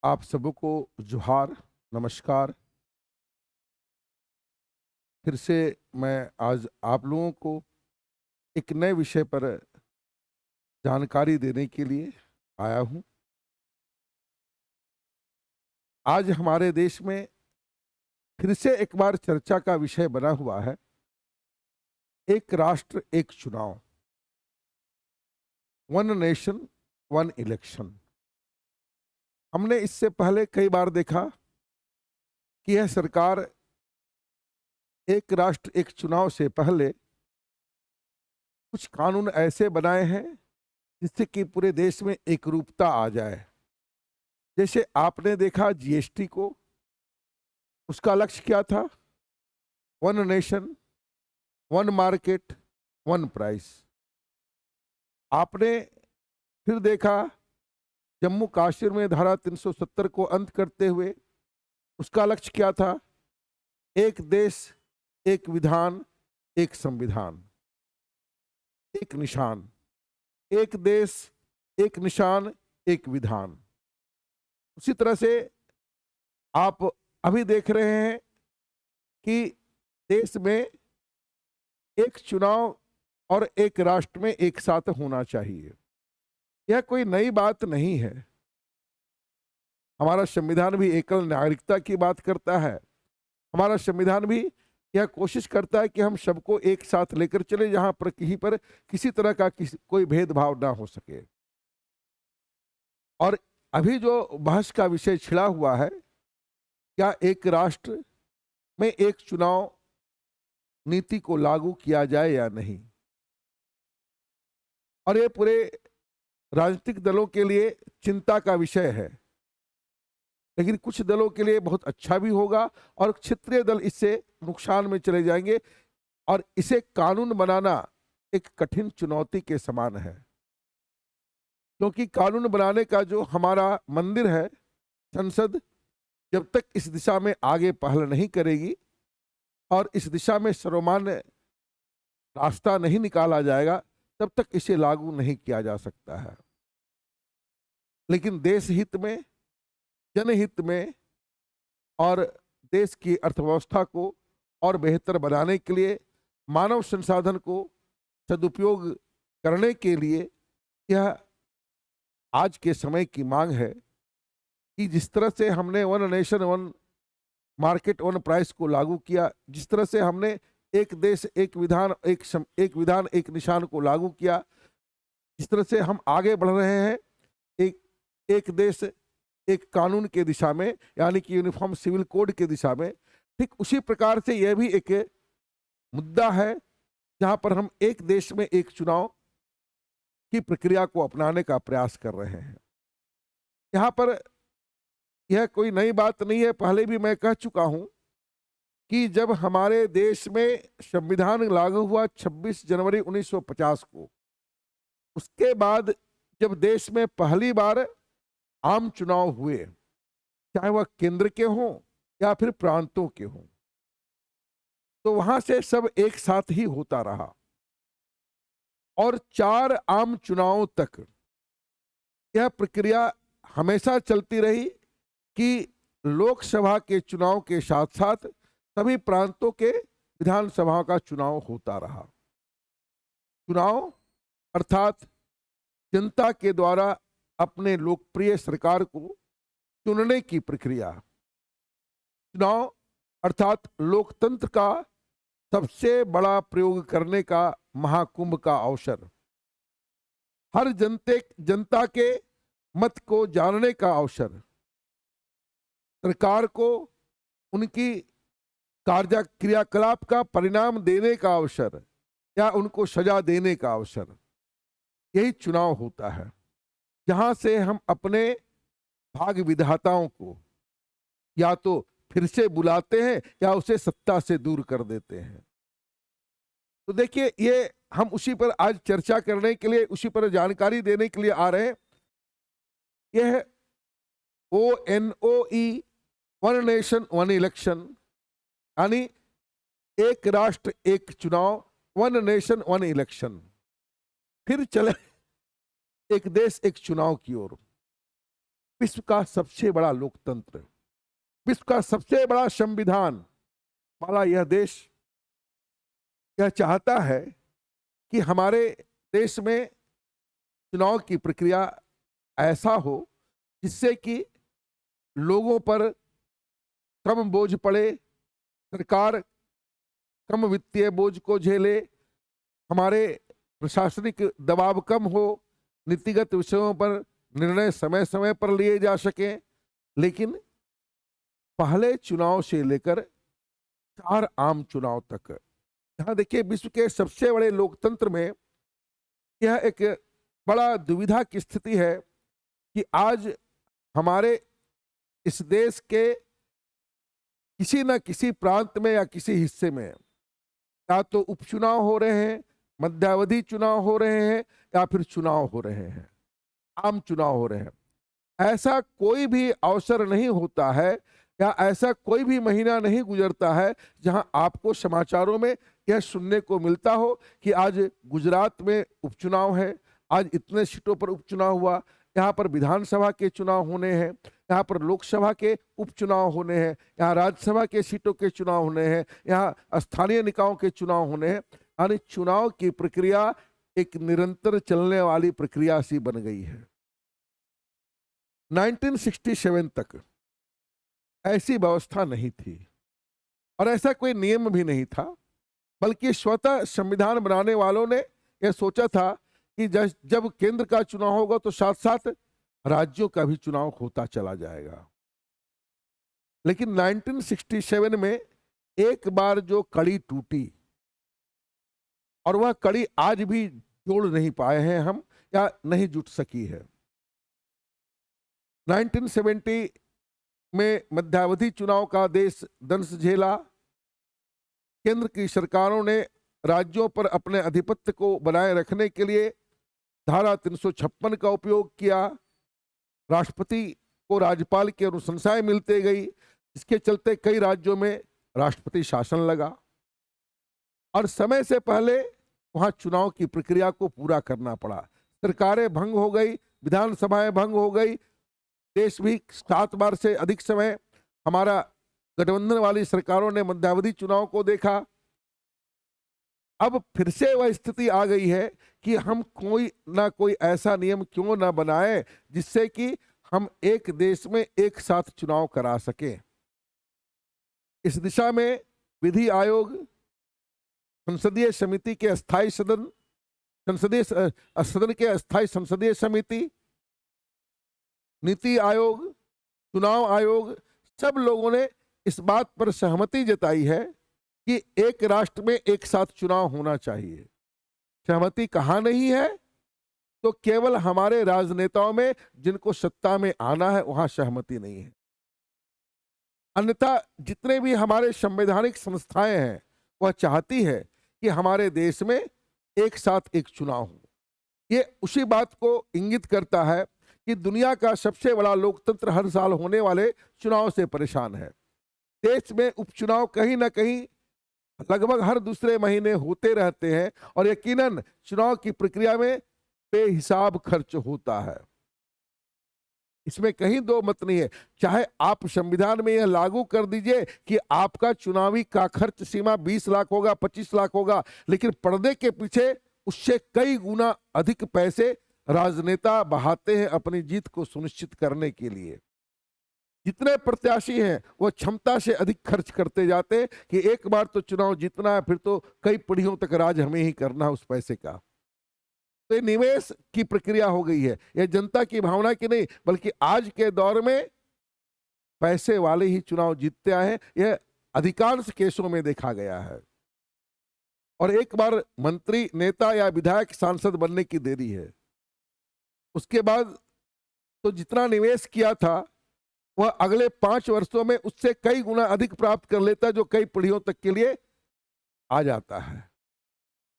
आप सबको जोहार, नमस्कार। फिर से मैं आज आप लोगों को एक नए विषय पर जानकारी देने के लिए आया हूँ। आज हमारे देश में फिर से एक बार चर्चा का विषय बना हुआ है, एक राष्ट्र एक चुनाव, वन नेशन वन इलेक्शन। हमने इससे पहले कई बार देखा कि यह सरकार एक राष्ट्र एक चुनाव से पहले कुछ कानून ऐसे बनाए हैं जिससे कि पूरे देश में एकरूपता आ जाए। जैसे आपने देखा जीएसटी को, उसका लक्ष्य क्या था? One nation one market one price. आपने फिर देखा जम्मू कश्मीर में धारा 370 को अंत करते हुए उसका लक्ष्य क्या था? एक देश एक विधान एक संविधान, एक निशान। एक देश एक निशान एक विधान। उसी तरह से आप अभी देख रहे हैं कि देश में एक चुनाव और एक राष्ट्र में एक साथ होना चाहिए। यह कोई नई बात नहीं है। हमारा संविधान भी एकल नागरिकता की बात करता है। हमारा संविधान भी यह कोशिश करता है कि हम सबको एक साथ लेकर चले, जहां पर कहीं पर किसी तरह का कोई भेदभाव ना हो सके। और अभी जो बहस का विषय छिड़ा हुआ है, क्या एक राष्ट्र में एक चुनाव नीति को लागू किया जाए या नहीं। और ये पूरे राजनीतिक दलों के लिए चिंता का विषय है, लेकिन कुछ दलों के लिए बहुत अच्छा भी होगा और क्षेत्रीय दल इससे नुकसान में चले जाएंगे। और इसे कानून बनाना एक कठिन चुनौती के समान है, क्योंकि कानून बनाने का जो हमारा मंदिर है, संसद, जब तक इस दिशा में आगे पहल नहीं करेगी और इस दिशा में सर्वमान्य रास्ता नहीं निकाला जाएगा, तब तक इसे लागू नहीं किया जा सकता है। लेकिन देश हित में, जनहित में और देश की अर्थव्यवस्था को और बेहतर बनाने के लिए, मानव संसाधन को सदुपयोग करने के लिए यह आज के समय की मांग है कि जिस तरह से हमने one nation one market one price को लागू किया, जिस तरह से हमने एक देश एक विधान एक विधान एक निशान को लागू किया, जिस तरह से हम आगे बढ़ रहे हैं एक एक देश एक कानून के दिशा में, यानी कि यूनिफॉर्म सिविल कोड के दिशा में, ठीक उसी प्रकार से यह भी एक मुद्दा है जहां पर हम एक देश में एक चुनाव की प्रक्रिया को अपनाने का प्रयास कर रहे हैं। यहाँ पर यह कोई नई बात नहीं है। पहले भी मैं कह चुका हूं कि जब हमारे देश में संविधान लागू हुआ 26 जनवरी 1950 को, उसके बाद जब देश में पहली बार आम चुनाव हुए, चाहे वह केंद्र के हों या फिर प्रांतों के हों, तो वहां से सब एक साथ ही होता रहा और 4 आम चुनावों तक यह प्रक्रिया हमेशा चलती रही कि लोकसभा के चुनाव के साथ साथ सभी प्रांतों के विधानसभा का चुनाव होता रहा। चुनाव अर्थात जनता के द्वारा अपने लोकप्रिय सरकार को चुनने की प्रक्रिया। चुनाव अर्थात लोकतंत्र का सबसे बड़ा प्रयोग करने का महाकुंभ का अवसर। हर जनता के मत को जानने का अवसर। सरकार को उनकी क्रियाकलाप का परिणाम देने का अवसर या उनको सजा देने का अवसर। यही चुनाव होता है, जहां से हम अपने भाग विधाताओं को या तो फिर से बुलाते हैं या उसे सत्ता से दूर कर देते हैं। तो देखिए, ये हम उसी पर आज चर्चा करने के लिए, उसी पर जानकारी देने के लिए आ रहे हैं। यह ONOE one nation one election, यानी एक राष्ट्र एक चुनाव, वन नेशन वन इलेक्शन। फिर चले एक देश एक चुनाव की ओर। विश्व का सबसे बड़ा लोकतंत्र, विश्व का सबसे बड़ा संविधान वाला यह देश यह चाहता है कि हमारे देश में चुनाव की प्रक्रिया ऐसा हो जिससे कि लोगों पर कम बोझ पड़े, सरकार कम वित्तीय बोझ को झेले, हमारे प्रशासनिक दबाव कम हो, नीतिगत विषयों पर निर्णय समय समय पर लिए जा सकें। लेकिन पहले चुनाव से लेकर 4 आम चुनाव तक, यहाँ देखिए विश्व के सबसे बड़े लोकतंत्र में यह एक बड़ा दुविधा की स्थिति है कि आज हमारे इस देश के किसी न किसी प्रांत में या किसी हिस्से में या तो उपचुनाव हो रहे हैं, मध्यावधि चुनाव हो रहे हैं या फिर चुनाव हो रहे हैं, आम चुनाव हो रहे हैं। ऐसा कोई भी अवसर नहीं होता है या ऐसा कोई भी महीना नहीं गुजरता है जहां आपको समाचारों में यह सुनने को मिलता हो कि आज गुजरात में उपचुनाव है, आज इतने सीटों पर उपचुनाव हुआ, यहाँ पर विधानसभा के चुनाव होने हैं, यहाँ पर लोकसभा के उपचुनाव होने हैं, यहाँ राज्यसभा के सीटों के चुनाव होने हैं, यहाँ स्थानीय निकायों के चुनाव होने हैं। यानी चुनाव की प्रक्रिया एक निरंतर चलने वाली प्रक्रिया सी बन गई है। 1967 तक ऐसी व्यवस्था नहीं थी और ऐसा कोई नियम भी नहीं था, बल्कि स्वतः संविधान बनाने वालों ने यह सोचा था कि जब केंद्र का चुनाव होगा तो साथ साथ राज्यों का भी चुनाव होता चला जाएगा। लेकिन 1967 में एक बार जो कड़ी टूटी और वह कड़ी आज भी जोड़ नहीं पाए हैं हम या नहीं जुट सकी है। 1970 में मध्यावधि चुनाव का देश दंश झेला। केंद्र की सरकारों ने राज्यों पर अपने आधिपत्य को बनाए रखने के लिए धारा 356 का उपयोग किया। राष्ट्रपति को राज्यपाल की अनुशंसाएं मिलते गई, इसके चलते कई राज्यों में राष्ट्रपति शासन लगा और समय से पहले वहां चुनाव की प्रक्रिया को पूरा करना पड़ा। सरकारें भंग हो गई, विधानसभाएं भंग हो गई, देश भी 7 बार से अधिक समय हमारा गठबंधन वाली सरकारों ने मध्यावधि चुनाव को देखा। अब फिर से वह स्थिति आ गई है कि हम कोई ना कोई ऐसा नियम क्यों ना बनाए जिससे कि हम एक देश में एक साथ चुनाव करा सकें। इस दिशा में विधि आयोग, संसदीय समिति के अस्थायी सदन, सदन के अस्थायी संसदीय समिति, नीति आयोग, चुनाव आयोग, सब लोगों ने इस बात पर सहमति जताई है कि एक राष्ट्र में एक साथ चुनाव होना चाहिए। सहमति कहाँ नहीं है? तो केवल हमारे राजनेताओं में, जिनको सत्ता में आना है वहां सहमति नहीं है। अन्यथा जितने भी हमारे संवैधानिक संस्थाएं हैं वह चाहती है कि हमारे देश में एक साथ एक चुनाव हो। ये उसी बात को इंगित करता है कि दुनिया का सबसे बड़ा लोकतंत्र हर साल होने वाले चुनाव से परेशान है। देश में उपचुनाव कहीं ना कहीं लगभग हर दूसरे महीने होते रहते हैं और यकीनन चुनाव की प्रक्रिया में बेहिसाब खर्च होता है। इसमें कहीं दो मत नहीं है। चाहे आप संविधान में यह लागू कर दीजिए कि आपका चुनावी का खर्च सीमा 20 लाख होगा, 25 लाख होगा, लेकिन पर्दे के पीछे उससे कई गुना अधिक पैसे राजनेता बहाते हैं अपनी जीत को सुनिश्चित करने के लिए। जितने प्रत्याशी हैं वो क्षमता से अधिक खर्च करते जाते हैं कि एक बार तो चुनाव जीतना है, फिर तो कई पीढ़ियों तक राज हमें ही करना है उस पैसे का। तो ये निवेश की प्रक्रिया हो गई है, यह जनता की भावना की नहीं, बल्कि आज के दौर में पैसे वाले ही चुनाव जीतते आए हैं। यह अधिकांश केसों में देखा गया है। और एक बार मंत्री, नेता या विधायक, सांसद बनने की देरी है, उसके बाद तो जितना निवेश किया था वह अगले 5 वर्षों में उससे कई गुना अधिक प्राप्त कर लेता है, जो कई पीढ़ियों तक के लिए आ जाता है।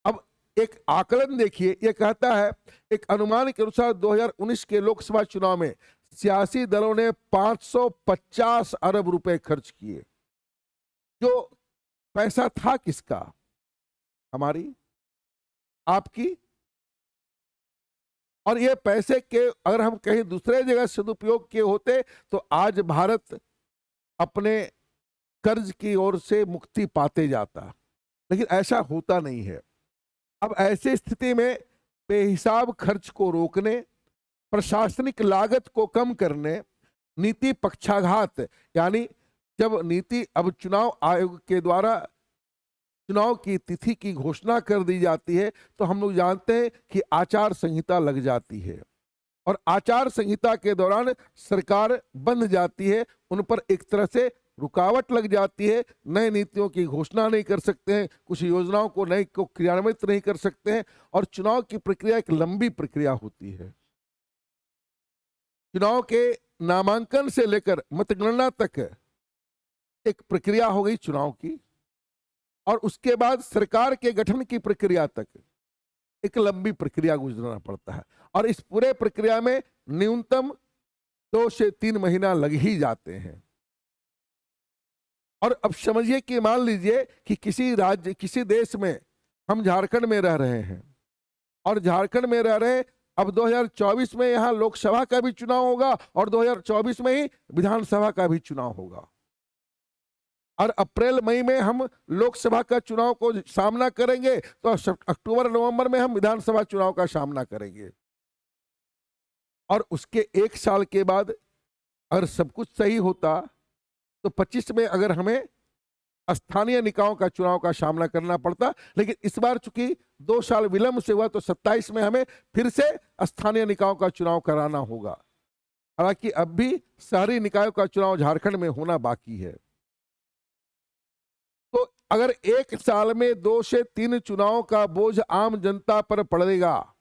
अब एक आकलन देखिए, यह कहता है, एक अनुमान के अनुसार 2019 के लोकसभा चुनाव में सियासी दलों ने 550 अरब रुपए खर्च किए। जो पैसा था किसका? हमारी, आपकी और ये पैसे के अगर हम कहीं दूसरे जगह सदुपयोग किए होते तो आज भारत अपने कर्ज की ओर से मुक्ति पाते जाता, लेकिन ऐसा होता नहीं है। अब ऐसी स्थिति में बेहिसाब खर्च को रोकने, प्रशासनिक लागत को कम करने, नीति पक्षाघात यानी जब नीति अब चुनाव आयोग के द्वारा चुनाव की तिथि की घोषणा कर दी जाती है तो हम लोग जानते हैं कि आचार संहिता लग जाती है और आचार संहिता के दौरान सरकार बंध जाती है, उन पर एक तरह से रुकावट लग जाती है, नए नीतियों की घोषणा नहीं कर सकते हैं, कुछ योजनाओं को नए को क्रियान्वित नहीं कर सकते हैं और चुनाव की प्रक्रिया एक लंबी प्रक्रिया होती है। चुनाव के नामांकन से लेकर मतगणना तक एक प्रक्रिया हो गई चुनाव की, और उसके बाद सरकार के गठन की प्रक्रिया तक एक लंबी प्रक्रिया गुजरना पड़ता है और इस पूरे प्रक्रिया में न्यूनतम 2 से 3 महीना लग ही जाते हैं। और अब समझिए कि मान लीजिए कि किसी राज्य किसी देश में हम झारखंड में रह रहे हैं और झारखंड में रह रहे हैं, अब 2024 में यहाँ लोकसभा का भी चुनाव होगा और 2024 में ही विधानसभा का भी चुनाव होगा और अप्रैल मई में हम लोकसभा का चुनाव को सामना करेंगे तो अक्टूबर नवंबर में हम विधानसभा चुनाव का सामना करेंगे और उसके 1 साल के बाद अगर सब कुछ सही होता तो 25 में अगर हमें स्थानीय निकायों का चुनाव का सामना करना पड़ता, लेकिन इस बार चूंकि 2 साल विलंब से हुआ तो 27 में हमें फिर से स्थानीय निकायों का चुनाव कराना होगा। हालांकि अब भी शहरी निकायों का चुनाव झारखंड में होना बाकी है। तो अगर 1 साल में 2 से 3 चुनाव का बोझ आम जनता पर पड़ेगा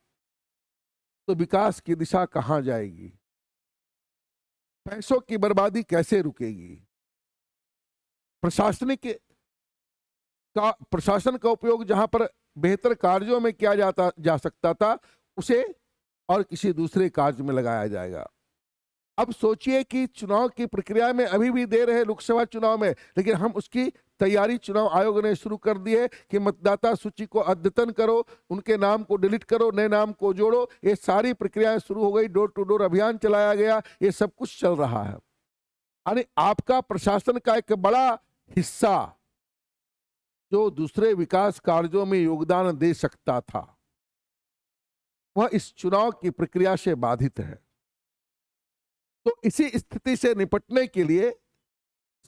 तो विकास की दिशा कहां जाएगी? पैसों की बर्बादी कैसे रुकेगी? प्रशासन का उपयोग जहां पर बेहतर कार्यों में किया जा सकता था उसे और किसी दूसरे कार्य में लगाया जाएगा। अब सोचिए कि चुनाव की प्रक्रिया में अभी भी देर है लोकसभा चुनाव में, लेकिन हम उसकी तैयारी चुनाव आयोग ने शुरू कर दी है कि मतदाता सूची को अद्यतन करो, उनके नाम को डिलीट करो, नए नाम को जोड़ो, ये सारी प्रक्रियाएं शुरू हो गई, डोर टू डोर अभियान चलाया गया, ये सब कुछ चल रहा है। यानी आपका प्रशासन का एक बड़ा हिस्सा जो दूसरे विकास कार्यों में योगदान दे सकता था वह इस चुनाव की प्रक्रिया से बाधित है। तो इसी स्थिति से निपटने के लिए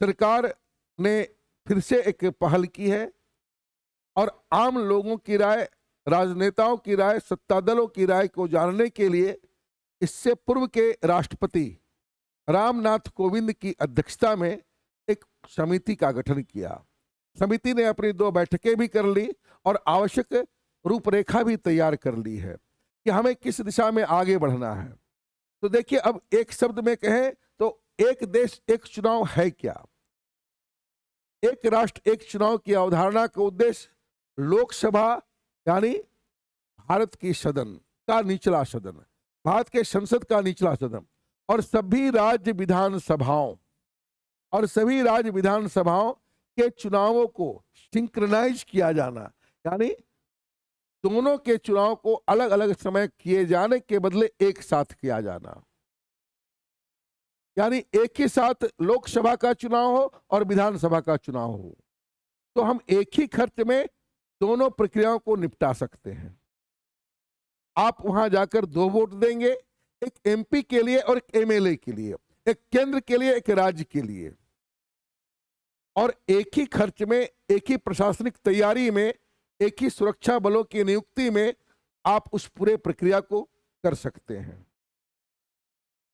सरकार ने फिर से एक पहल की है और आम लोगों की राय, राजनेताओं की राय, सत्ता दलों की राय को जानने के लिए इससे पूर्व के राष्ट्रपति रामनाथ कोविंद की अध्यक्षता में एक समिति का गठन किया। समिति ने अपनी 2 बैठकें भी कर ली और आवश्यक रूपरेखा भी तैयार कर ली है कि हमें किस दिशा में आगे बढ़ना है। तो देखिए, अब एक शब्द में कहें तो एक देश एक चुनाव है क्या? एक राष्ट्र एक चुनाव की अवधारणा का उद्देश्य लोकसभा यानी भारत की सदन का निचला सदन, भारत के संसद का निचला सदन और सभी राज्य विधानसभाओं के चुनावों को सिंक्रनाइज किया जाना, यानी दोनों के चुनाव को अलग अलग समय किए जाने के बदले एक साथ किया जाना, यानी एक ही साथ लोकसभा का चुनाव हो और विधानसभा का चुनाव हो तो हम एक ही खर्च में दोनों प्रक्रियाओं को निपटा सकते हैं। आप वहां जाकर 2 वोट देंगे, एक एमपी के लिए और एक एमएलए के लिए, एक केंद्र के लिए, एक राज्य के लिए, और एक ही खर्च में, एक ही प्रशासनिक तैयारी में, एक ही सुरक्षा बलों की नियुक्ति में आप उस पूरे प्रक्रिया को कर सकते हैं।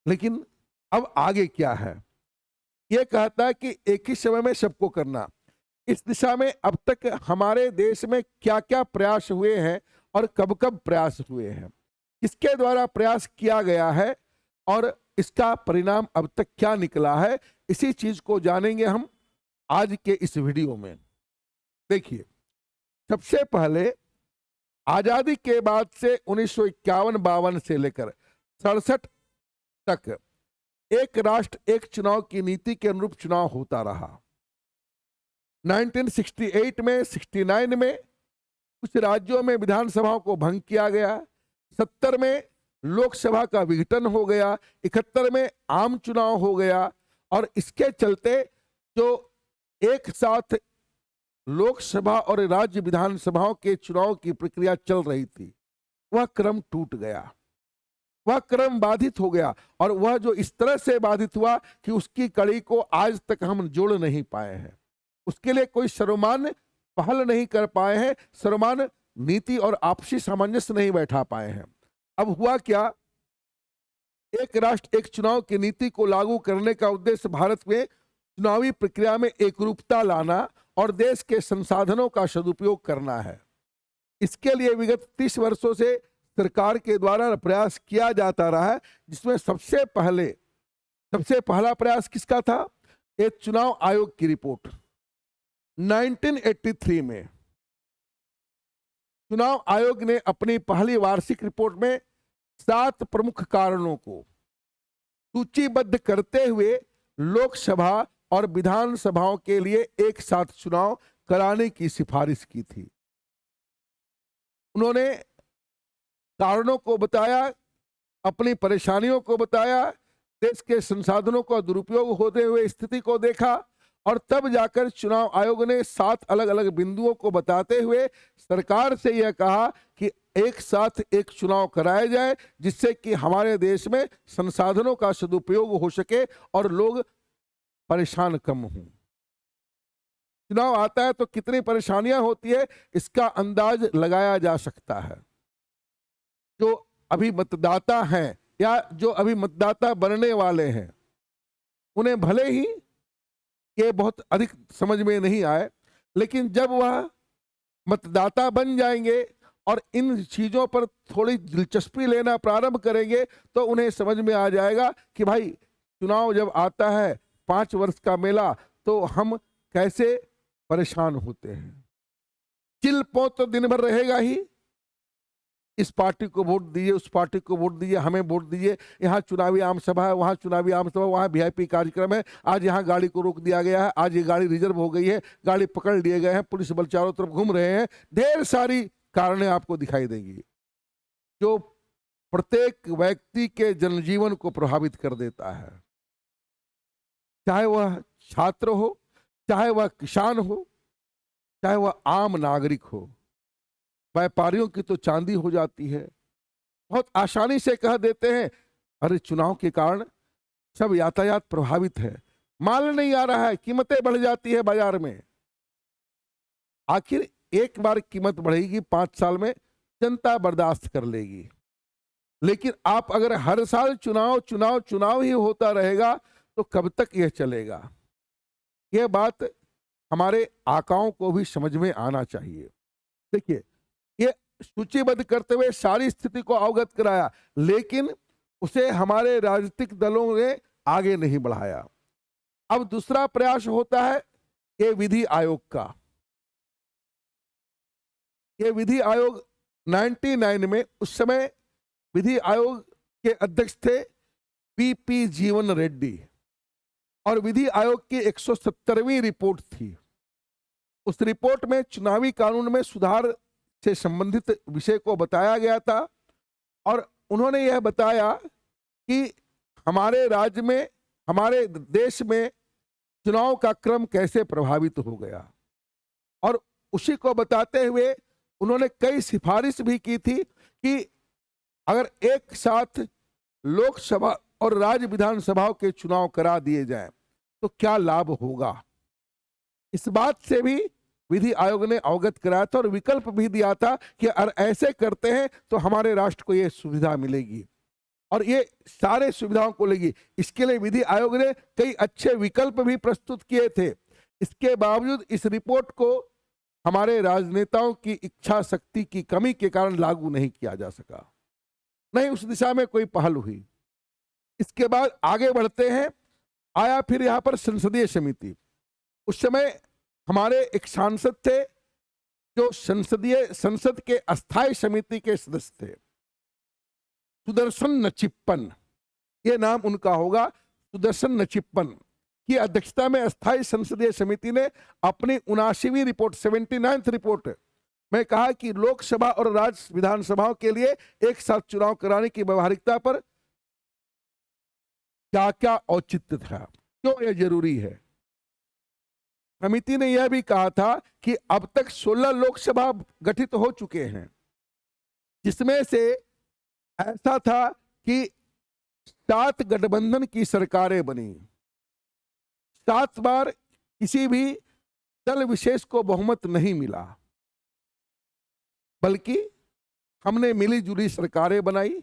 लेकिन अब आगे क्या है? यह कहता है कि एक ही समय में सबको करना। इस दिशा में अब तक हमारे देश में क्या क्या प्रयास हुए हैं और कब कब प्रयास हुए हैं, किसके द्वारा प्रयास किया गया है और इसका परिणाम अब तक क्या निकला है, इसी चीज को जानेंगे हम आज के इस वीडियो में। देखिए, सबसे पहले आजादी के बाद से 1951-52 से लेकर 67 तक एक राष्ट्र एक चुनाव की नीति के अनुरूप चुनाव होता रहा। 1968 में, 69 में कुछ राज्यों में विधानसभाओं को भंग किया गया, 70 में लोकसभा का विघटन हो गया, 71 में आम चुनाव हो गया, और इसके चलते जो एक साथ लोकसभा और राज्य विधानसभाओं के चुनाव की प्रक्रिया चल रही थी, वह क्रम टूट गया, वह क्रम बाधित हो गया। और वह जो इस तरह से बाधित हुआ कि उसकी कड़ी को आज तक हम जोड़ नहीं पाए हैं, उसके लिए कोई सर्वमान्य पहल नहीं कर पाए हैं, सर्वमान्य नीति और आपसी सामंजस्य नहीं बैठा पाए हैं। अब हुआ क्या, एक राष्ट्र एक चुनाव की नीति को लागू करने का उद्देश्य भारत में चुनावी प्रक्रिया में एकरूपता लाना और देश के संसाधनों का सदुपयोग करना है। इसके लिए विगत 30 वर्षों से सरकार के द्वारा प्रयास किया जाता रहा है, जिसमें सबसे पहला प्रयास किसका था? एक चुनाव आयोग की रिपोर्ट 1983 में चुनाव आयोग ने अपनी पहली वार्षिक रिपोर्ट में 7 प्रमुख कारणों को सूचीबद्ध करते हुए लोकसभा और विधानसभाओं के लिए एक साथ चुनाव कराने की सिफारिश की थी। उन्होंने कारणों को बताया, अपनी परेशानियों को बताया, देश के संसाधनों का दुरुपयोग होते हुए स्थिति को देखा, और तब जाकर चुनाव आयोग ने 7 अलग अलग बिंदुओं को बताते हुए सरकार से यह कहा कि एक साथ एक चुनाव कराया जाए, जिससे कि हमारे देश में संसाधनों का सदुपयोग हो सके और लोग परेशान कम हों। चुनाव आता है तो कितनी परेशानियां होती है, इसका अंदाज लगाया जा सकता है। जो अभी मतदाता हैं या जो अभी मतदाता बनने वाले हैं, उन्हें भले ही ये बहुत अधिक समझ में नहीं आए, लेकिन जब वह मतदाता बन जाएंगे और इन चीजों पर थोड़ी दिलचस्पी लेना प्रारंभ करेंगे, तो उन्हें समझ में आ जाएगा कि भाई चुनाव जब आता है 5 वर्ष का मेला, तो हम कैसे परेशान होते हैं। चिल पो तो दिन भर रहेगा ही, इस पार्टी को वोट दीजिए, उस पार्टी को वोट दीजिए, हमें वोट दीजिए, यहाँ चुनावी आम सभा है, वहाँ चुनावी आम सभा, वहाँ वीआईपी कार्यक्रम है, आज यहाँ गाड़ी को रोक दिया गया है, आज ये गाड़ी रिजर्व हो गई है, गाड़ी पकड़ लिए गए हैं, पुलिस बल चारों तरफ घूम रहे हैं। ढेर सारी कारणें आपको दिखाई देंगी जो प्रत्येक व्यक्ति के जनजीवन को प्रभावित कर देता है, चाहे वह छात्र हो, चाहे वह किसान हो, चाहे वह आम नागरिक हो। व्यापारियों की तो चांदी हो जाती है, बहुत आसानी से कह देते हैं अरे चुनाव के कारण सब यातायात प्रभावित है, माल नहीं आ रहा है, कीमतें बढ़ जाती है बाजार में। आखिर एक बार कीमत बढ़ेगी, 5 साल में जनता बर्दाश्त कर लेगी, लेकिन आप अगर हर साल चुनाव चुनाव चुनाव ही होता रहेगा तो कब तक यह चलेगा? यह बात हमारे आकाओं को भी समझ में आना चाहिए। देखिए, ये सूचीबद्ध करते हुए सारी स्थिति को अवगत कराया, लेकिन उसे हमारे राजनीतिक दलों ने आगे नहीं बढ़ाया। अब दूसरा प्रयास होता है ये विधि आयोग का। ये विधि आयोग 99 में, उस समय विधि आयोग के अध्यक्ष थे पीपी जीवन रेड्डी, और विधि आयोग की 170वीं रिपोर्ट थी। उस रिपोर्ट में चुनावी कानून में सुधार से संबंधित विषय को बताया गया था, और उन्होंने यह बताया कि हमारे राज्य में, हमारे देश में चुनाव का क्रम कैसे प्रभावित हो गया, और उसी को बताते हुए उन्होंने कई सिफारिश भी की थी कि अगर एक साथ लोकसभा और राज्य विधानसभाओं के चुनाव करा दिए जाएं तो क्या लाभ होगा। इस बात से भी विधि आयोग ने अवगत कराया था और विकल्प भी दिया था कि अगर ऐसे करते हैं तो हमारे राष्ट्र को यह सुविधा मिलेगी और ये सारे सुविधाओं को लेगी। इसके लिए विधि आयोग ने कई अच्छे विकल्प भी प्रस्तुत किए थे। इसके बावजूद इस रिपोर्ट को हमारे राजनेताओं की इच्छा शक्ति की कमी के कारण लागू नहीं किया जा सका, नहीं उस दिशा में कोई पहल हुई। इसके बाद आगे बढ़ते हैं, आया फिर यहाँ पर संसदीय समिति। उस समय हमारे एक सांसद थे जो संसद के अस्थायी समिति के सदस्य थे, सुदर्शन नचिप्पन, ये नाम उनका होगा। सुदर्शन नचिप्पन की अध्यक्षता में अस्थायी संसदीय समिति ने अपनी 79वीं रिपोर्ट, 79th रिपोर्ट मैं कहा कि लोकसभा और राज्य विधानसभाओं के लिए एक साथ चुनाव कराने की व्यवहारिकता पर क्या क्या औचित्य था, क्यों यह जरूरी है। समिति ने यह भी कहा था कि अब तक 16 लोकसभा गठित हो चुके हैं, जिसमें से ऐसा था कि 7 गठबंधन की सरकारें बनी। 7 बार किसी भी दल विशेष को बहुमत नहीं मिला, बल्कि हमने मिली जुली सरकारें बनाई,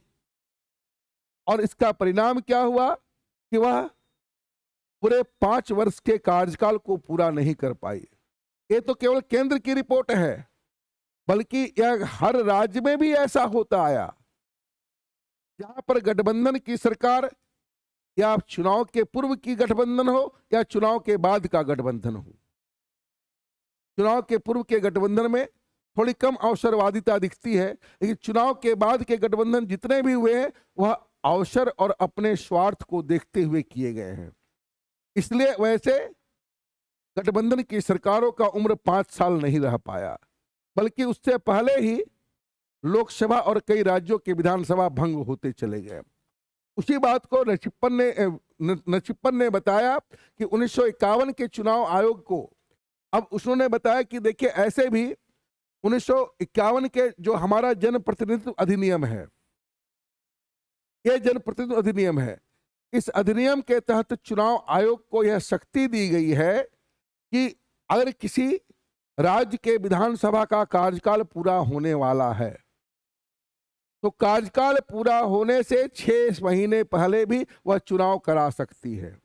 और इसका परिणाम क्या हुआ कि वह पूरे 5 वर्ष के कार्यकाल को पूरा नहीं कर पाई। ये तो केवल केंद्र की रिपोर्ट है, बल्कि यह हर राज्य में भी ऐसा होता आया। जहां पर गठबंधन की सरकार, या चुनाव के पूर्व की गठबंधन हो या चुनाव के बाद का गठबंधन हो, चुनाव के पूर्व के गठबंधन में थोड़ी कम अवसरवादिता दिखती है, लेकिन चुनाव के बाद के गठबंधन जितने भी हुए हैं वह अवसर और अपने स्वार्थ को देखते हुए किए गए हैं। इसलिए वैसे गठबंधन की सरकारों का उम्र 5 साल नहीं रह पाया, बल्कि उससे पहले ही लोकसभा और कई राज्यों के विधानसभा भंग होते चले गए। उसी बात को नचिप्पन ने बताया कि 1951 के चुनाव आयोग को, अब उन्होंने बताया कि देखिए ऐसे भी 1951 के जो हमारा जनप्रतिनिधित्व अधिनियम है, यह जनप्रतिनिधित्व अधिनियम है, इस अधिनियम के तहत चुनाव आयोग को यह शक्ति दी गई है कि अगर किसी राज्य के विधानसभा का कार्यकाल पूरा होने वाला है तो कार्यकाल पूरा होने से 6 महीने पहले भी वह चुनाव करा सकती है,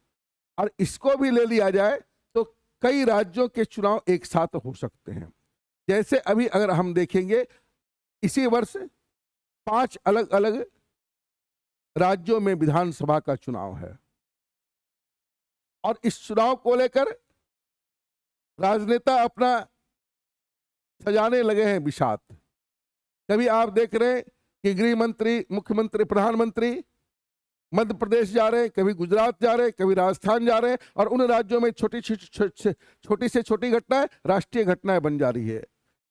और इसको भी ले लिया जाए तो कई राज्यों के चुनाव एक साथ हो सकते हैं। जैसे अभी अगर हम देखेंगे, इसी वर्ष 5 अलग अलग राज्यों में विधानसभा का चुनाव है, और इस चुनाव को लेकर राजनेता अपना सजाने लगे हैं बिसात। कभी आप देख रहे हैं कि गृह मंत्री, मुख्यमंत्री, प्रधानमंत्री मध्य प्रदेश जा रहे हैं, कभी गुजरात जा रहे हैं, कभी राजस्थान जा रहे हैं, और उन राज्यों में छोटी से छोटी घटनाएं राष्ट्रीय घटनाएं बन जा रही है।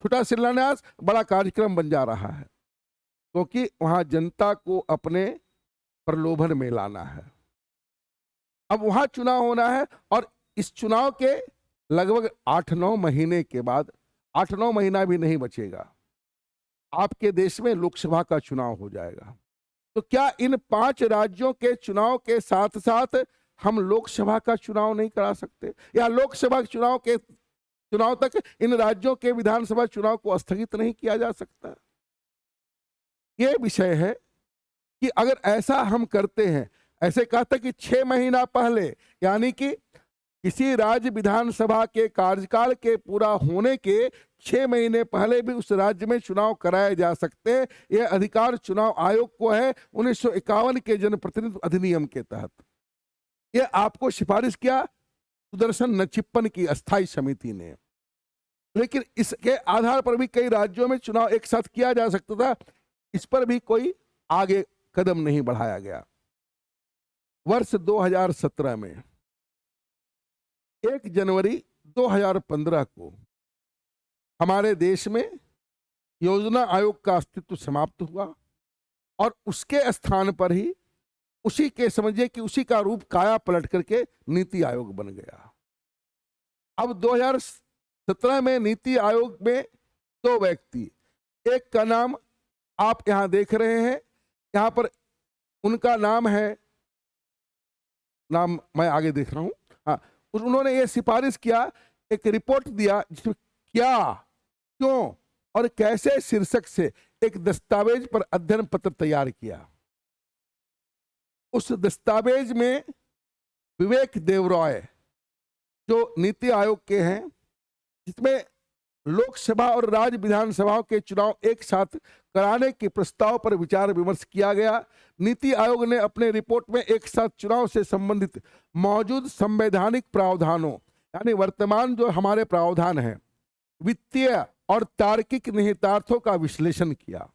छोटा शिलान्यास बड़ा कार्यक्रम बन जा रहा है, क्योंकि वहां जनता को अपने प्रलोभन में लाना है। अब वहां चुनाव होना है, और इस चुनाव के लगभग 8-9 महीने के बाद, 8-9 महीना भी नहीं बचेगा, आपके देश में लोकसभा का चुनाव हो जाएगा। तो क्या इन 5 राज्यों के चुनाव के साथ साथ हम लोकसभा का चुनाव नहीं करा सकते, या लोकसभा चुनाव तक इन राज्यों के विधानसभा चुनाव को स्थगित नहीं किया जा सकता? यह विषय है कि अगर ऐसा हम करते हैं, ऐसे कहा था कि 6 महीना पहले, यानी कि किसी राज्य विधानसभा के कार्यकाल के पूरा होने के 6 महीने पहले भी उस राज्य में चुनाव कराए जा सकते हैं। यह अधिकार चुनाव आयोग को है 1951 के जनप्रतिनिधित्व अधिनियम के तहत। यह आपको सिफारिश किया सुदर्शन नचिप्पन की अस्थायी समिति ने, लेकिन इसके आधार पर भी कई राज्यों में चुनाव एक साथ किया जा सकता था, इस पर भी कोई आगे कदम नहीं बढ़ाया गया। वर्ष 2017 में 1 जनवरी 2015 को हमारे देश में योजना आयोग का अस्तित्व समाप्त हुआ, और उसके स्थान पर ही उसी के समझिए कि उसी का रूप काया पलट करके नीति आयोग बन गया। अब 2017 में नीति आयोग में 2 व्यक्ति, एक का नाम आप यहां देख रहे हैं, यहां पर उनका नाम है, नाम मैं आगे देख रहा हूं, हाँ, उन्होंने ये सिफारिश किया, एक रिपोर्ट दिया जिसमें क्या, क्यों और कैसे शीर्षक से एक दस्तावेज पर अध्ययन पत्र तैयार किया। उस दस्तावेज में विवेक देवरॉय जो नीति आयोग के हैं, जिसमें लोकसभा और राज्य विधानसभाओं के चुनाव एक साथ कराने के प्रस्ताव पर विचार विमर्श किया गया। नीति आयोग ने अपने रिपोर्ट में एक साथ चुनाव से संबंधित मौजूद संवैधानिक प्रावधानों, यानी वर्तमान जो हमारे प्रावधान हैं, वित्तीय और तार्किक निहितार्थों का विश्लेषण किया,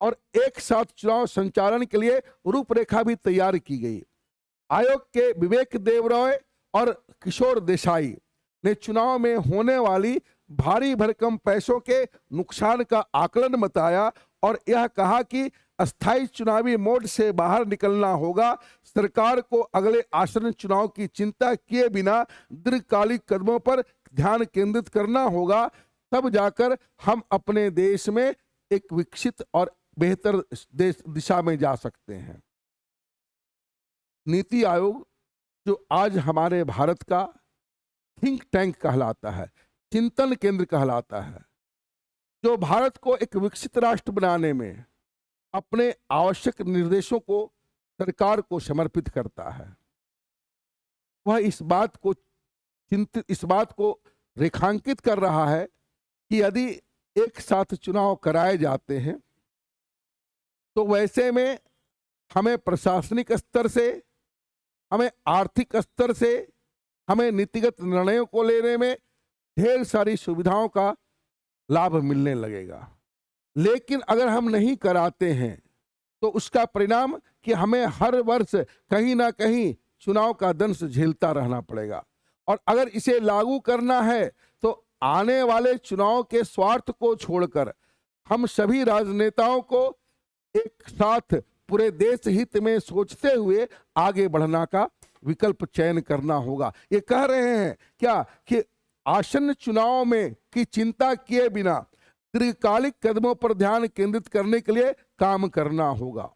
और एक साथ चुनाव संचालन के लिए रूपरेखा भी तैयार की गई। आयोग के विवेक देवरॉय और किशोर देसाई ने चुनाव में होने वाली भारी भरकम पैसों के नुकसान का आकलन बताया और यह कहा कि अस्थायी चुनावी मोड से बाहर निकलना होगा। सरकार को अगले आसन्न चुनाव की चिंता किए बिना दीर्घकालिक कदमों पर ध्यान केंद्रित करना होगा, तब जाकर हम अपने देश में एक विकसित और बेहतर देश दिशा में जा सकते हैं। नीति आयोग जो आज हमारे भारत का थिंक टैंक कहलाता है, चिंतन केंद्र कहलाता है, जो भारत को एक विकसित राष्ट्र बनाने में अपने आवश्यक निर्देशों को सरकार को समर्पित करता है, वह इस बात को रेखांकित कर रहा है कि यदि एक साथ चुनाव कराए जाते हैं तो वैसे में हमें प्रशासनिक स्तर से, हमें आर्थिक स्तर से, हमें नीतिगत निर्णयों को लेने में ढेर सारी सुविधाओं का लाभ मिलने लगेगा। लेकिन अगर हम नहीं कराते हैं तो उसका परिणाम कि हमें हर वर्ष कहीं ना कहीं चुनाव का दंश झेलता रहना पड़ेगा। और अगर इसे लागू करना है तो आने वाले चुनाव के स्वार्थ को छोड़कर हम सभी राजनेताओं को एक साथ पूरे देश हित में सोचते हुए आगे बढ़ना का विकल्प चयन करना होगा। ये कह रहे हैं क्या कि आसन्न चुनाव में की चिंता किए बिना दीर्घकालिक कदमों पर ध्यान केंद्रित करने के लिए काम करना होगा,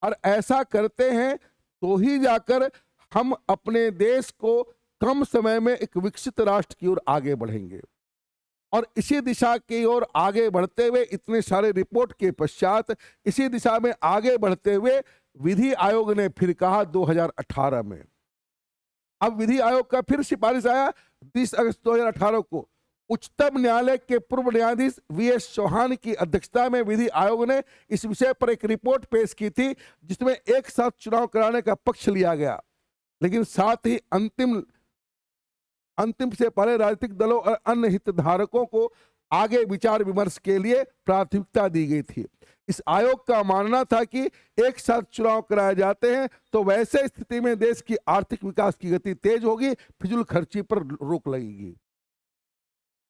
और ऐसा करते हैं तो ही जाकर हम अपने देश को कम समय में एक विकसित राष्ट्र की ओर आगे बढ़ेंगे। और इसी दिशा की ओर आगे बढ़ते हुए, इतने सारे रिपोर्ट के पश्चात इसी दिशा में आगे बढ़ते हुए विधि आयोग ने फिर कहा 2018 में, अब विधि आयोग का फिर सिफारिश आया 30 अगस्त 2018 को। उच्चतम न्यायालय के पूर्व न्यायाधीश वीएस चौहान की अध्यक्षता में विधि आयोग ने इस विषय पर एक रिपोर्ट पेश की थी, जिसमें एक साथ चुनाव कराने का पक्ष लिया गया, लेकिन साथ ही अंतिम से पहले राजनीतिक दलों और अन्य हितधारकों को आगे विचार विमर्श के लिए प्राथमिकता दी गई थी। इस आयोग का मानना था कि एक साथ चुनाव कराए जाते हैं तो वैसे स्थिति में देश की आर्थिक विकास की गति तेज होगी, फिजूल खर्ची पर रोक लगेगी।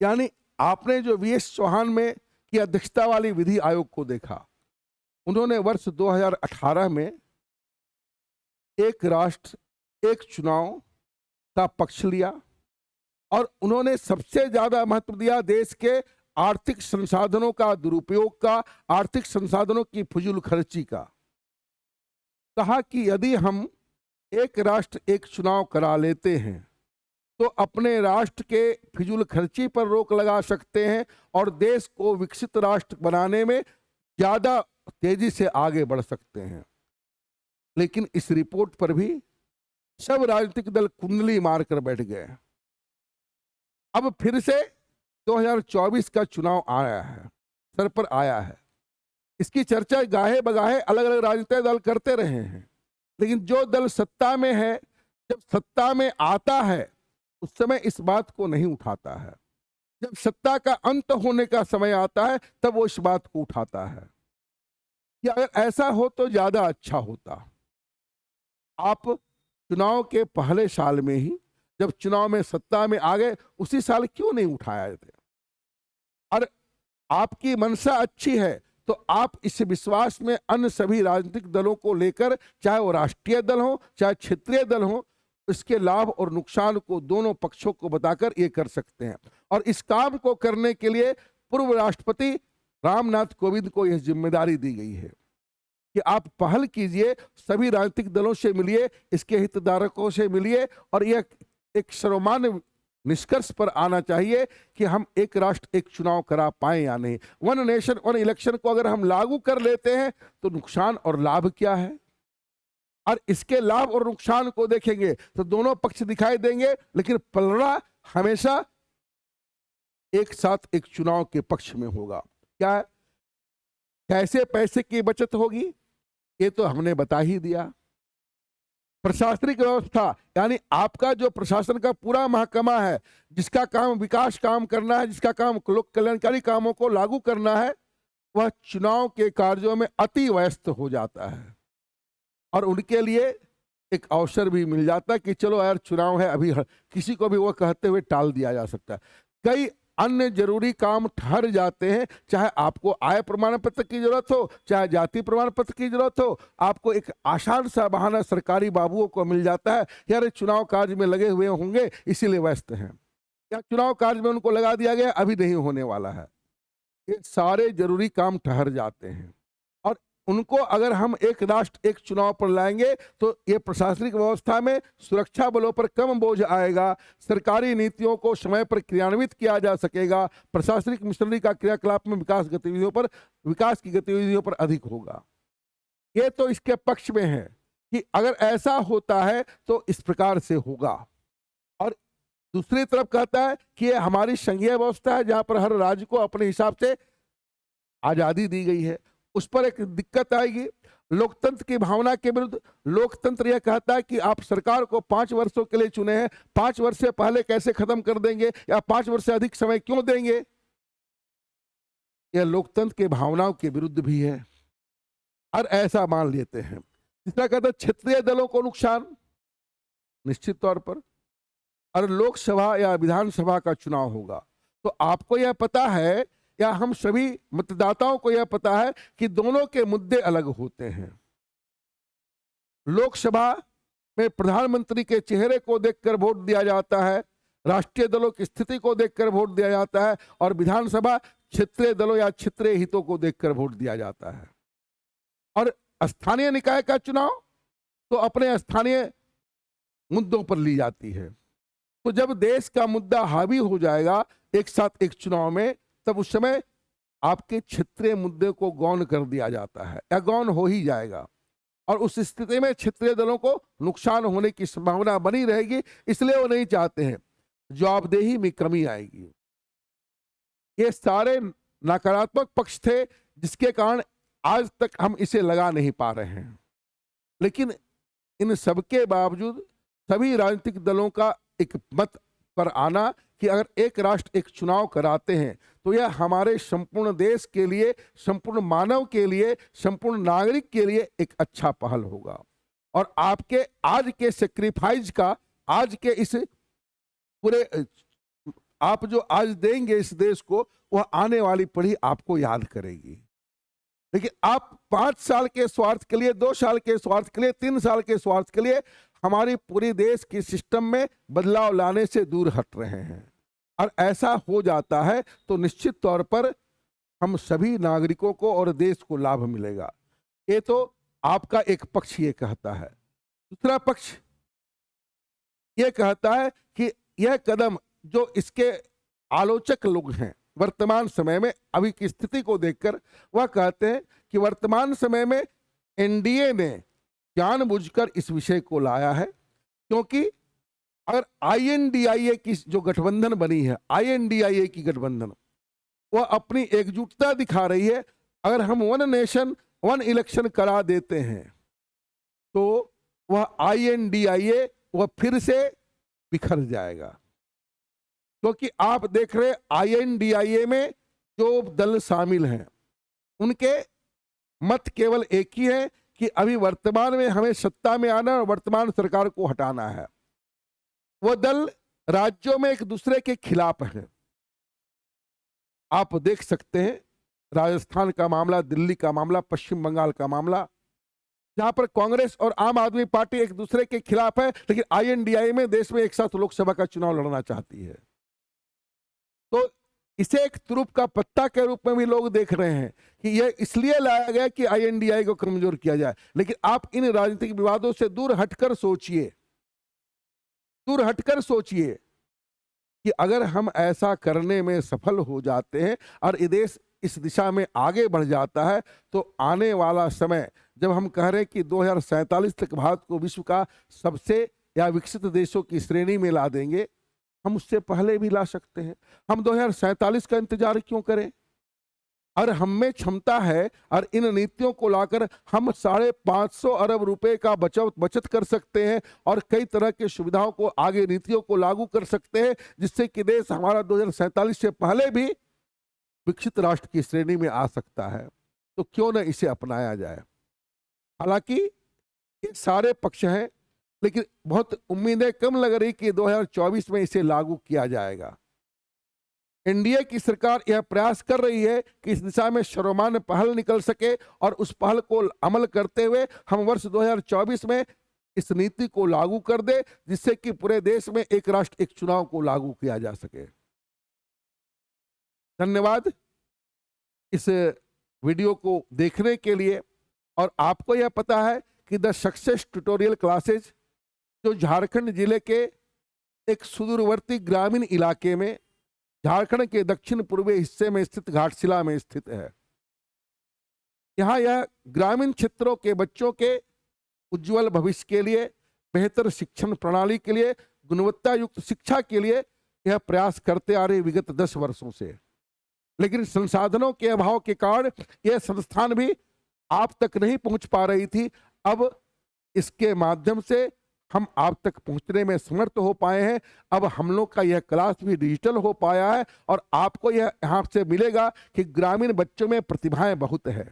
यानी आपने जो वीएस चौहान में की अध्यक्षता वाली विधि आयोग को देखा, उन्होंने वर्ष 2018 में एक राष्ट्र एक चुनाव का पक्ष लिया और उन्होंने सबसे ज्यादा महत्व दिया देश के आर्थिक संसाधनों का दुरुपयोग का, आर्थिक संसाधनों की फिजूल खर्ची का। कहा कि यदि हम एक राष्ट्र एक चुनाव करा लेते हैं तो अपने राष्ट्र के फिजूल खर्ची पर रोक लगा सकते हैं और देश को विकसित राष्ट्र बनाने में ज्यादा तेजी से आगे बढ़ सकते हैं। लेकिन इस रिपोर्ट पर भी सब राजनीतिक दल कुंडली मारकर बैठ गए। अब फिर से 2024 का चुनाव आया है, सर पर आया है। इसकी चर्चा गाहे बगाहे अलग अलग राजनीतिक दल करते रहे हैं, लेकिन जो दल सत्ता में है, जब सत्ता में आता है उस समय इस बात को नहीं उठाता है। जब सत्ता का अंत होने का समय आता है तब वो इस बात को उठाता है। कि अगर ऐसा हो तो ज्यादा अच्छा होता। आप चुनाव के पहले साल में ही जब चुनाव में सत्ता में आ गए, उसी साल क्यों नहीं उठाए थे? और आपकी मंशा अच्छी है तो आप इस विश्वास में अन्य सभी राजनीतिक दलों को लेकर, चाहे वो राष्ट्रीय दल हो चाहे क्षेत्रीय दल हो, इसके लाभ और नुकसान को दोनों पक्षों को बताकर ये कर सकते हैं। और इस काम को करने के लिए पूर्व राष्ट्रपति रामनाथ कोविंद को यह जिम्मेदारी दी गई है कि आप पहल कीजिए, सभी राजनीतिक दलों से मिलिए, इसके हितधारकों से मिलिए और यह एक सर्वमान्य निष्कर्ष पर आना चाहिए कि हम एक राष्ट्र एक चुनाव करा पाए या नहीं। वन नेशन वन इलेक्शन को अगर हम लागू कर लेते हैं तो नुकसान और लाभ क्या है, और इसके लाभ और नुकसान को देखेंगे तो दोनों पक्ष दिखाई देंगे, लेकिन पलड़ा हमेशा एक साथ एक चुनाव के पक्ष में होगा। क्या है? कैसे पैसे की बचत होगी ये तो हमने बता ही दिया। प्रशासनिक व्यवस्था, यानी आपका जो प्रशासन का पूरा महकमा है, जिसका काम विकास काम करना है, जिसका काम लोक कल्याणकारी कामों को लागू करना है, वह चुनाव के कार्यों में अति व्यस्त हो जाता है और उनके लिए एक अवसर भी मिल जाता है कि चलो यार चुनाव है, अभी किसी को भी वो कहते हुए टाल दिया जा सकता है। कई अन्य जरूरी काम ठहर जाते हैं। चाहे आपको आय प्रमाण पत्र की जरूरत हो, चाहे जाति प्रमाण पत्र की जरूरत हो, आपको एक आसान सा बहाना सरकारी बाबुओं को मिल जाता है, यार चुनाव कार्य में लगे हुए होंगे इसीलिए व्यस्त हैं, या चुनाव कार्य में उनको लगा दिया गया अभी नहीं होने वाला है। ये सारे जरूरी काम ठहर जाते हैं और उनको अगर हम एक राष्ट्र एक चुनाव पर लाएंगे तो ये प्रशासनिक व्यवस्था में सुरक्षा बलों पर कम बोझ आएगा, सरकारी नीतियों को समय पर क्रियान्वित किया जा सकेगा, प्रशासनिक मिशनरी का क्रियाकलाप में विकास की गतिविधियों पर अधिक होगा। ये तो इसके पक्ष में है कि अगर ऐसा होता है तो इस प्रकार से होगा। और दूसरी तरफ कहता है कि ये हमारी संघीय व्यवस्था है जहां पर हर राज्य को अपने हिसाब से आजादी दी गई है, उस पर एक दिक्कत आएगी। लोकतंत्र की भावना के विरुद्ध लोकतंत्र यह कहता है कि आप सरकार को 5 वर्षों के लिए चुने हैं, 5 वर्ष से पहले कैसे खत्म कर देंगे या 5 वर्ष से अधिक समय क्यों देंगे? यह लोकतंत्र के भावनाओं के विरुद्ध भी है और ऐसा मान लेते हैं। तीसरा कहता है क्षेत्रीय दलों को नुकसान, निश्चित तौर पर। और लोकसभा या विधानसभा का चुनाव होगा तो आपको यह पता है या हम सभी मतदाताओं को यह पता है कि दोनों के मुद्दे अलग होते हैं। लोकसभा में प्रधानमंत्री के चेहरे को देखकर वोट दिया जाता है, राष्ट्रीय दलों की स्थिति को देखकर वोट दिया जाता है, और विधानसभा क्षेत्रीय दलों या क्षेत्रीय हितों को देखकर वोट दिया जाता है। और स्थानीय निकाय का चुनाव तो अपने स्थानीय मुद्दों पर ली जाती है। तो जब देश का मुद्दा हावी हो जाएगा एक साथ एक चुनाव में, तब उस समय आपके क्षेत्रीय मुद्दे को गौण कर दिया जाता है या गौण हो ही जाएगा, और उस स्थिति में क्षेत्रीय दलों को नुकसान होने की संभावना बनी रहेगी। इसलिए वो नहीं चाहते हैं, जवाबदेही में कमी आएगी। ये सारे नकारात्मक पक्ष थे जिसके कारण आज तक हम इसे लगा नहीं पा रहे हैं। लेकिन इन सबके बावजूद सभी राजनीतिक दलों का एक मत पर आना कि अगर एक राष्ट्र एक चुनाव कराते हैं तो यह हमारे संपूर्ण देश के लिए, संपूर्ण मानव के लिए, संपूर्ण नागरिक के लिए एक अच्छा पहल होगा। और आपके आज के सेक्रीफाइस का, आज के इस पूरे आप जो आज देंगे इस देश को, वह आने वाली पीढ़ी आपको याद करेगी। लेकिन आप 5 साल के स्वार्थ के लिए, 2 साल के स्वार्थ के लिए, 3 साल के स्वार्थ के लिए हमारी पूरी देश की सिस्टम में बदलाव लाने से दूर हट रहे हैं। और ऐसा हो जाता है तो निश्चित तौर पर हम सभी नागरिकों को और देश को लाभ मिलेगा। ये तो आपका एक पक्ष ये कहता है। दूसरा पक्ष ये कहता है कि यह कदम, जो इसके आलोचक लोग हैं वर्तमान समय में अभी की स्थिति को देखकर, वह कहते हैं कि वर्तमान समय में एनडीए ने जानबूझकर इस विषय को लाया है, क्योंकि अगर आईएनडीआईए की जो गठबंधन बनी है, आईएनडीआईए की गठबंधन, वह अपनी एकजुटता दिखा रही है। अगर हम 1 नेशन 1 इलेक्शन करा देते हैं तो वह आईएनडीआईए वह फिर से बिखर जाएगा। क्योंकि आप देख रहे आईएनडीआईए में जो दल शामिल हैं उनके मत केवल एक ही है कि अभी वर्तमान में हमें सत्ता में आना और वर्तमान सरकार को हटाना है। वो दल राज्यों में एक दूसरे के खिलाफ है। आप देख सकते हैं राजस्थान का मामला, दिल्ली का मामला, पश्चिम बंगाल का मामला, जहां पर कांग्रेस और आम आदमी पार्टी एक दूसरे के खिलाफ है, लेकिन आईएनडीआईए में देश में एक साथ लोकसभा का चुनाव लड़ना चाहती है। तो इसे एक तुरुप का पत्ता के रूप में भी लोग देख रहे हैं कि यह इसलिए लाया गया कि आईएनडीआईए को कमजोर किया जाए। लेकिन आप इन राजनीतिक विवादों से दूर हटकर सोचिए कि अगर हम ऐसा करने में सफल हो जाते हैं और ये देश इस दिशा में आगे बढ़ जाता है, तो आने वाला समय जब हम कह रहे हैं कि 2047 तक भारत को विश्व का सबसे या विकसित देशों की श्रेणी में ला देंगे, हम उससे पहले भी ला सकते हैं। हम 2047 का इंतजार क्यों करें? और हम में क्षमता है और इन नीतियों को लाकर हम 550 अरब रुपए का बचत कर सकते हैं और कई तरह के सुविधाओं को, आगे नीतियों को लागू कर सकते हैं, जिससे कि देश हमारा 2047 से पहले भी विकसित राष्ट्र की श्रेणी में आ सकता है। तो क्यों न इसे अपनाया जाए। हालांकि ये सारे पक्ष हैं, लेकिन बहुत उम्मीदें कम लग रही कि 2024 में इसे लागू किया जाएगा। एनडीए की सरकार यह प्रयास कर रही है कि इस दिशा में सर्वमान्य पहल निकल सके और उस पहल को अमल करते हुए हम वर्ष 2024 में इस नीति को लागू कर दे, जिससे कि पूरे देश में एक राष्ट्र एक चुनाव को लागू किया जा सके। धन्यवाद इस वीडियो को देखने के लिए। और आपको यह पता है कि द सक्सेस ट्यूटोरियल क्लासेज जो झारखंड जिले के एक सुदूरवर्ती ग्रामीण इलाके में झारखंड के दक्षिण पूर्वी हिस्से में स्थित घाटशिला में स्थित है। यहाँ यह ग्रामीण क्षेत्रों के बच्चों के उज्जवल भविष्य के लिए, बेहतर शिक्षण प्रणाली के लिए, गुणवत्ता युक्त शिक्षा के लिए यह प्रयास करते आ रहे विगत 10 वर्षों से। लेकिन संसाधनों के अभाव के कारण यह संस्थान भी आप तक नहीं पहुंच पा रही थी। अब इसके माध्यम से हम आप तक पहुंचने में समर्थ हो पाए हैं। अब हम लोग का यह क्लास भी डिजिटल हो पाया है और आपको यह यहाँ से मिलेगा कि ग्रामीण बच्चों में प्रतिभाएं बहुत है,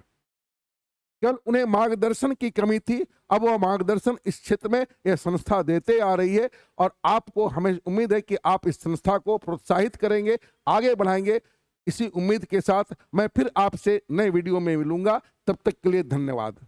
केवल उन्हें मार्गदर्शन की कमी थी। अब वह मार्गदर्शन इस क्षेत्र में यह संस्था देते आ रही है और आपको हमें उम्मीद है कि आप इस संस्था को प्रोत्साहित करेंगे, आगे बढ़ाएंगे। इसी उम्मीद के साथ मैं फिर आपसे नए वीडियो में मिलूंगा। तब तक के लिए धन्यवाद।